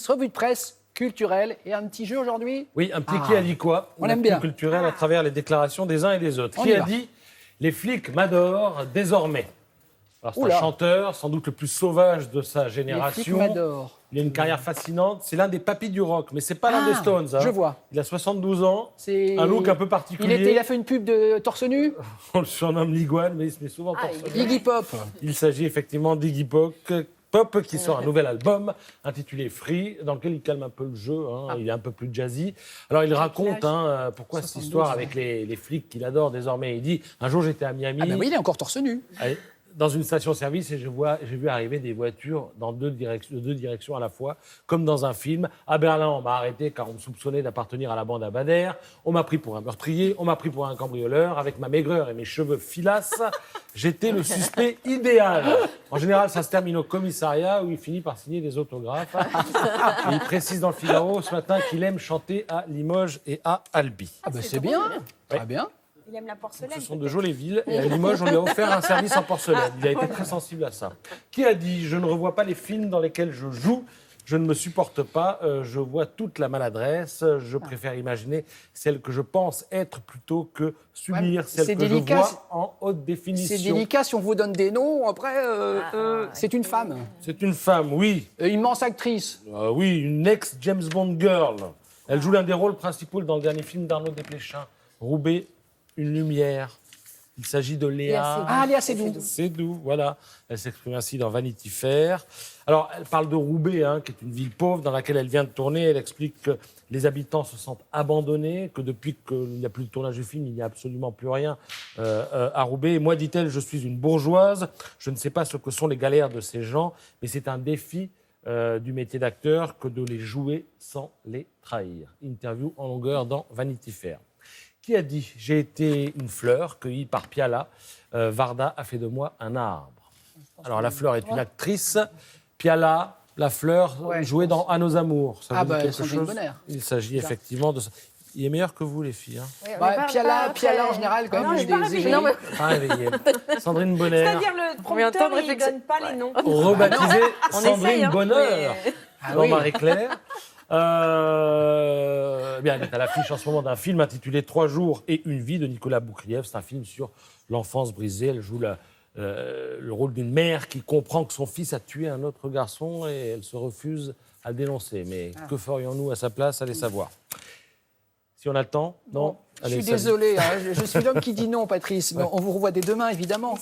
revue de presse culturelle et un petit jeu aujourd'hui. Oui, un petit qui a dit quoi. On aime bien. Culturel à travers les déclarations des uns et des autres. On Qui y a va. dit « Les flics m'adorent désormais ». Alors, c'est un Oula. chanteur, sans doute le plus sauvage de sa Les flics génération. m'adorent. Il a une carrière fascinante. C'est l'un des papis du rock, mais c'est pas l'un des Stones. Hein. Je vois. Il a 72 ans, C'est- un look un peu particulier. Il a fait une pub de torse nu. On le surnomme l'iguane, mais il se met souvent torse nu. Iggy Pop. Il s'agit effectivement d'Iggy Pop qui sort un nouvel album intitulé Free, dans lequel il calme un peu le jeu, hein, il est un peu plus jazzy. Alors il raconte pourquoi cette 72, histoire avec les flics qu'il adore désormais. Il dit « Un jour j'étais à Miami, Ah ben oui, il est encore torse nu. dans une station-service et j'ai vu arriver des voitures dans deux directions à la fois, comme dans un film. À Berlin, on m'a arrêté car on me soupçonnait d'appartenir à la bande à Bader. On m'a pris pour un meurtrier, on m'a pris pour un cambrioleur. Avec ma maigreur et mes cheveux filasses, j'étais le suspect idéal. En général, ça se termine au commissariat où il finit par signer des autographes. Et il précise dans le Figaro ce matin qu'il aime chanter à Limoges et à Albi. Ah ben c'est bien. Très bien. Il aime la porcelaine. Ce sont de jolies villes. Et à Limoges, on lui a offert un service en porcelaine. Il a été très sensible à ça. Qui a dit « Je ne revois pas les films dans lesquels je joue. Je ne me supporte pas. Je vois toute la maladresse. Je préfère imaginer celle que je pense être plutôt que subir c'est celle que délicat, je vois en haute définition. » C'est délicat si on vous donne des noms. Après, c'est une femme. C'est une femme, oui. Immense actrice. Oui, une ex-James Bond girl. Elle joue l'un des rôles principaux dans le dernier film d'Arnaud Desplechin, Roubaix, une lumière. Il s'agit de Léa. Ah, Léa Seydoux. Seydoux, voilà. Elle s'exprime ainsi dans Vanity Fair. Alors, elle parle de Roubaix, qui est une ville pauvre dans laquelle elle vient de tourner. Elle explique que les habitants se sentent abandonnés, que depuis qu'il n'y a plus de tournage du film, il n'y a absolument plus rien à Roubaix. Et moi, dit-elle, je suis une bourgeoise. Je ne sais pas ce que sont les galères de ces gens, mais c'est un défi du métier d'acteur que de les jouer sans les trahir. Interview en longueur dans Vanity Fair. Qui a dit « J'ai été une fleur cueillie par Piala. Varda a fait de moi un arbre. » Alors, la fleur est une actrice. Piala, la fleur, jouée dans À nos amours. Ça vous dit quelque Sandrine chose? Bonner. Il s'agit effectivement de ça. Il est meilleur que vous, les filles. Piala en général, quand même, des égéries. Pas réveillé. Sandrine Bonner, C'est-à-dire le prompteur, il ne donne pas les noms. rebaptisée On Sandrine essaye, hein, Bonheur mais- dans Marie-Claire. Bien, elle est à l'affiche en ce moment d'un film intitulé 3 jours et une vie de Nicolas Boukrieff. C'est un film sur l'enfance brisée. Elle joue le rôle d'une mère qui comprend que son fils a tué un autre garçon et elle se refuse à le dénoncer. Mais que ferions-nous à sa place? Allez savoir. Si on a le temps, non. Je Allez, suis salut. désolé, je suis l'homme qui dit non, Patrice. Mais on vous revoit dès demain, évidemment.